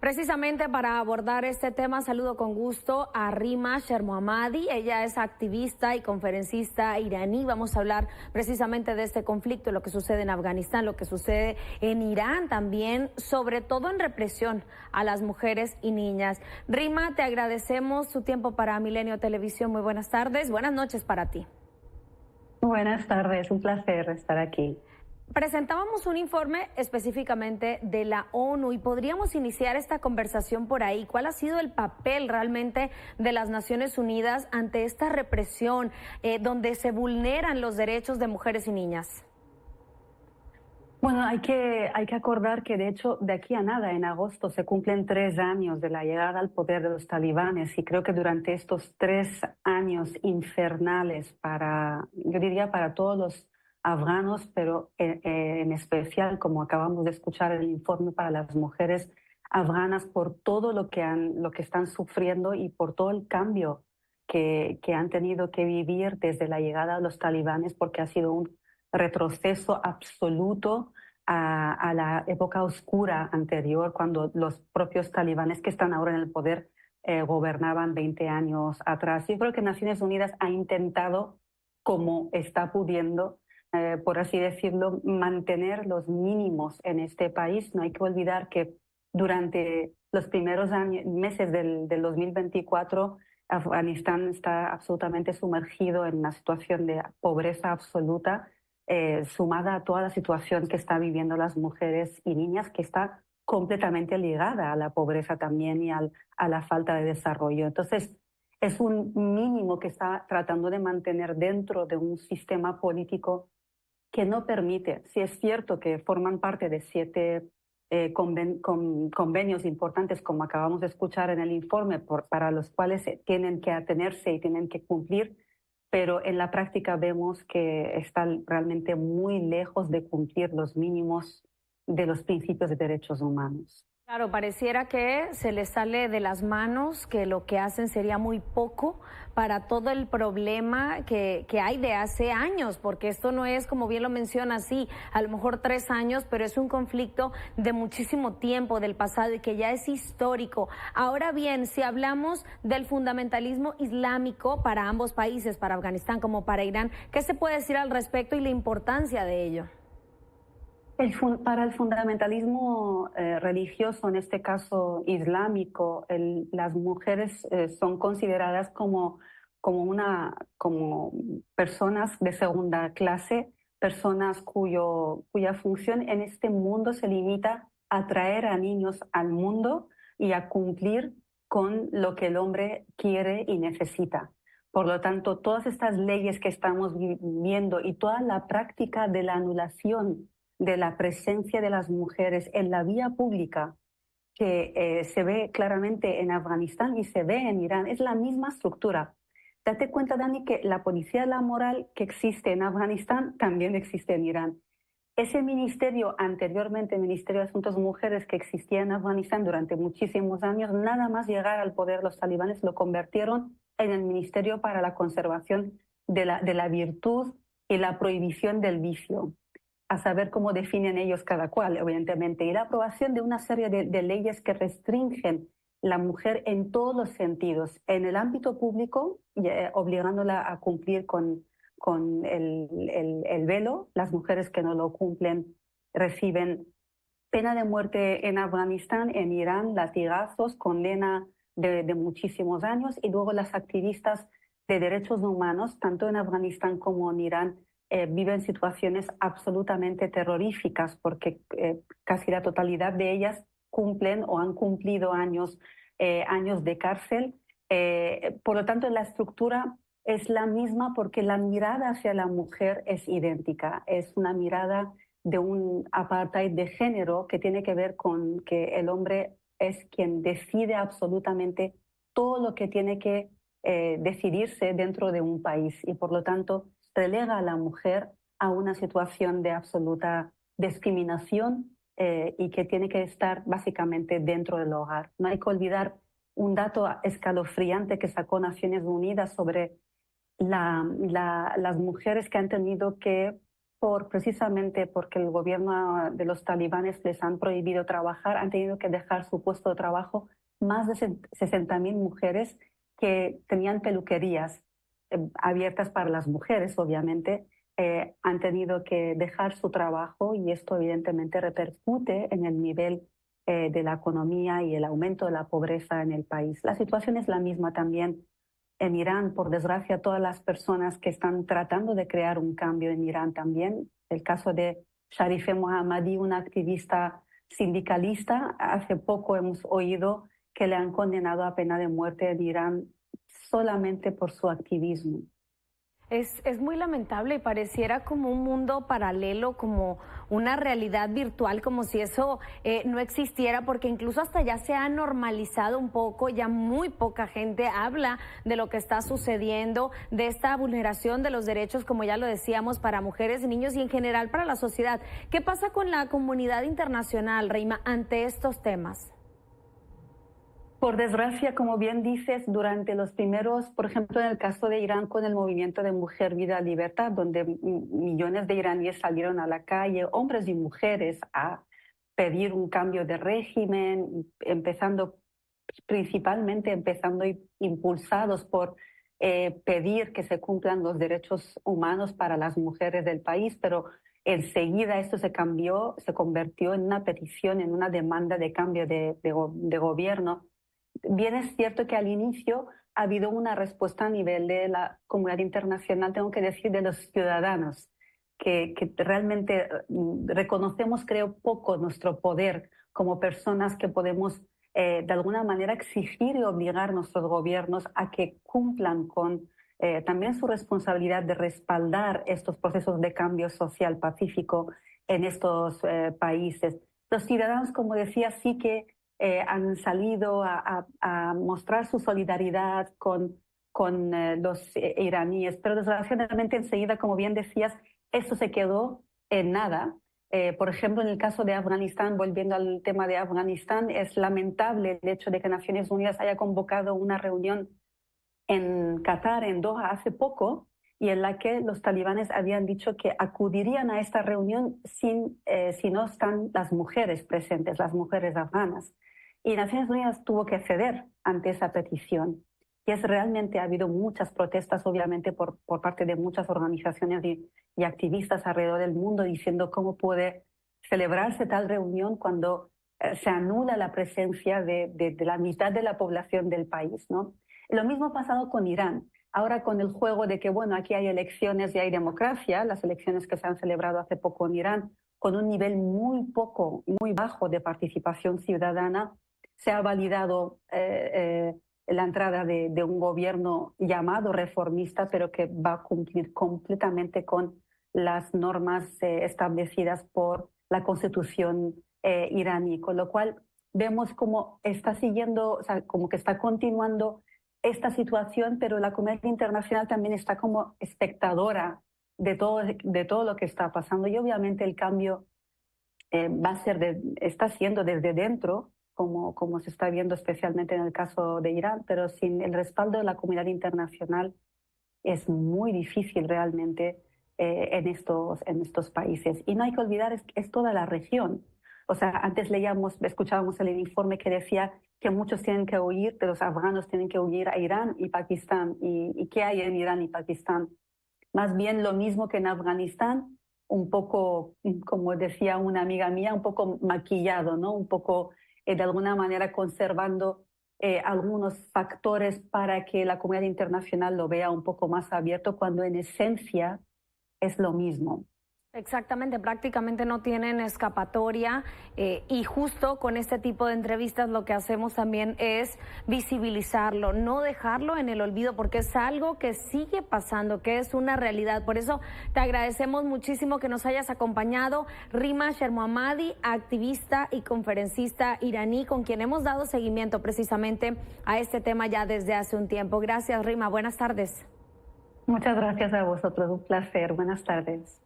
Precisamente para abordar este tema, saludo con gusto a Rima Shermohammadi. Ella es activista y conferencista iraní. Vamos a hablar precisamente de este conflicto, lo que sucede en Afganistán, lo que sucede en Irán también, sobre todo en represión a las mujeres y niñas. Rima, te agradecemos tu tiempo para Milenio Televisión. Muy buenas tardes, buenas noches para ti. Buenas tardes, un placer estar aquí. Presentábamos un informe específicamente de la ONU y podríamos iniciar esta conversación por ahí. ¿Cuál ha sido el papel realmente de las Naciones Unidas ante esta represión donde se vulneran los derechos de mujeres y niñas? Bueno, hay que acordar que de hecho de aquí a nada, en agosto, se cumplen 3 años de la llegada al poder de los talibanes y creo que durante estos 3 años infernales yo diría para todos los afganos, pero en especial, como acabamos de escuchar en el informe, para las mujeres afganas por todo lo que están sufriendo y por todo el cambio que han tenido que vivir desde la llegada de los talibanes, porque ha sido un retroceso absoluto a la época oscura anterior, cuando los propios talibanes que están ahora en el poder gobernaban 20 años atrás. Yo creo que Naciones Unidas ha intentado, como está pudiendo, por así decirlo, mantener los mínimos en este país. No hay que olvidar que durante los primeros meses del 2024, Afganistán está absolutamente sumergido en una situación de pobreza absoluta, sumada a toda la situación que están viviendo las mujeres y niñas, que está completamente ligada a la pobreza también y a la falta de desarrollo. Entonces, es un mínimo que está tratando de mantener dentro de un sistema político que no permite. Si es cierto que forman parte de 7 convenios importantes, como acabamos de escuchar en el informe, para los cuales tienen que atenerse y tienen que cumplir, pero en la práctica vemos que están realmente muy lejos de cumplir los mínimos de los principios de derechos humanos. Claro, pareciera que se les sale de las manos, que lo que hacen sería muy poco para todo el problema que hay de hace años, porque esto no es, como bien lo menciona, sí, a lo mejor 3 años, pero es un conflicto de muchísimo tiempo, del pasado, y que ya es histórico. Ahora bien, si hablamos del fundamentalismo islámico para ambos países, para Afganistán como para Irán, ¿qué se puede decir al respecto y la importancia de ello? Para el fundamentalismo religioso, en este caso islámico, las mujeres son consideradas como personas de segunda clase, personas cuya función en este mundo se limita a traer a niños al mundo y a cumplir con lo que el hombre quiere y necesita. Por lo tanto, todas estas leyes que estamos viendo y toda la práctica de la anulación de la presencia de las mujeres en la vía pública, que se ve claramente en Afganistán y se ve en Irán, es la misma estructura. Date cuenta, Dani, que la policía de la moral que existe en Afganistán también existe en Irán. Ese ministerio, anteriormente el Ministerio de Asuntos Mujeres, que existía en Afganistán durante muchísimos años, nada más llegar al poder los talibanes lo convirtieron en el Ministerio para la Conservación de la Virtud y la Prohibición del Vicio, a saber cómo definen ellos cada cual, evidentemente, y la aprobación de una serie de leyes que restringen la mujer en todos los sentidos, en el ámbito público, obligándola a cumplir con el velo. Las mujeres que no lo cumplen reciben pena de muerte en Afganistán, en Irán, latigazos, condena de muchísimos años, y luego las activistas de derechos humanos, tanto en Afganistán como en Irán, viven situaciones absolutamente terroríficas, porque casi la totalidad de ellas cumplen o han cumplido años de cárcel. Por lo tanto, la estructura es la misma, porque la mirada hacia la mujer es idéntica. Es una mirada de un apartheid de género que tiene que ver con que el hombre es quien decide absolutamente todo lo que tiene que decidirse dentro de un país, y por lo tanto relega a la mujer a una situación de absoluta discriminación y que tiene que estar básicamente dentro del hogar. No hay que olvidar un dato escalofriante que sacó Naciones Unidas sobre las mujeres que han tenido que precisamente porque el gobierno de los talibanes les han prohibido trabajar, han tenido que dejar su puesto de trabajo más de 60.000 mujeres que tenían peluquerías abiertas para las mujeres, obviamente, han tenido que dejar su trabajo y esto evidentemente repercute en el nivel de la economía y el aumento de la pobreza en el país. La situación es la misma también en Irán. Por desgracia, todas las personas que están tratando de crear un cambio en Irán también. El caso de Sharifeh Mohammadi, una activista sindicalista, hace poco hemos oído que le han condenado a pena de muerte en Irán solamente por su activismo. Es muy lamentable y pareciera como un mundo paralelo, como una realidad virtual, como si eso no existiera, porque incluso hasta ya se ha normalizado un poco, ya muy poca gente habla de lo que está sucediendo, de esta vulneración de los derechos, como ya lo decíamos, para mujeres y niños y en general para la sociedad. ¿Qué pasa con la comunidad internacional, Reima, ante estos temas? Por desgracia, como bien dices, durante los primeros, por ejemplo, en el caso de Irán con el movimiento de Mujer, Vida, Libertad, donde millones de iraníes salieron a la calle, hombres y mujeres, a pedir un cambio de régimen, principalmente impulsados por pedir que se cumplan los derechos humanos para las mujeres del país, pero enseguida esto se cambió, se convirtió en una petición, en una demanda de cambio de gobierno. Bien es cierto que al inicio ha habido una respuesta a nivel de la comunidad internacional, tengo que decir, de los ciudadanos, que realmente reconocemos, creo, poco nuestro poder como personas que podemos de alguna manera exigir y obligar a nuestros gobiernos a que cumplan con también su responsabilidad de respaldar estos procesos de cambio social pacífico en estos países. Los ciudadanos, como decía, sí que han salido a mostrar su solidaridad con los iraníes, pero desgraciadamente enseguida, como bien decías, esto se quedó en nada. Por ejemplo, en el caso de Afganistán, volviendo al tema de Afganistán, es lamentable el hecho de que Naciones Unidas haya convocado una reunión en Qatar, en Doha, hace poco, y en la que los talibanes habían dicho que acudirían a esta reunión si no están las mujeres presentes, las mujeres afganas. Y Naciones Unidas tuvo que ceder ante esa petición. Y realmente ha habido muchas protestas, obviamente, por parte de muchas organizaciones y activistas alrededor del mundo, diciendo cómo puede celebrarse tal reunión cuando se anula la presencia de la mitad de la población del país, ¿no? Lo mismo ha pasado con Irán. Ahora con el juego de que, bueno, aquí hay elecciones y hay democracia, las elecciones que se han celebrado hace poco en Irán, con un nivel muy bajo de participación ciudadana, se ha validado la entrada de un gobierno llamado reformista, pero que va a cumplir completamente con las normas establecidas por la constitución iraní, con lo cual vemos cómo está siguiendo, o sea, como que está continuando esta situación, pero la comunidad internacional también está como espectadora de todo lo que está pasando y obviamente el cambio está siendo desde dentro, como se está viendo especialmente en el caso de Irán, pero sin el respaldo de la comunidad internacional es muy difícil realmente en estos países. Y no hay que olvidar, es toda la región. O sea, antes escuchábamos el informe que decía que muchos tienen que huir, de los afganos tienen que huir a Irán y Pakistán. ¿Y qué hay en Irán y Pakistán? Más bien lo mismo que en Afganistán, un poco, como decía una amiga mía, un poco maquillado, ¿no? Un poco, de alguna manera, conservando algunos factores para que la comunidad internacional lo vea un poco más abierto, cuando en esencia es lo mismo. Exactamente, prácticamente no tienen escapatoria y justo con este tipo de entrevistas lo que hacemos también es visibilizarlo, no dejarlo en el olvido porque es algo que sigue pasando, que es una realidad. Por eso te agradecemos muchísimo que nos hayas acompañado, Rima Shermohammadi, activista y conferencista iraní, con quien hemos dado seguimiento precisamente a este tema ya desde hace un tiempo. Gracias, Rima, buenas tardes. Muchas gracias a vosotros, un placer, buenas tardes.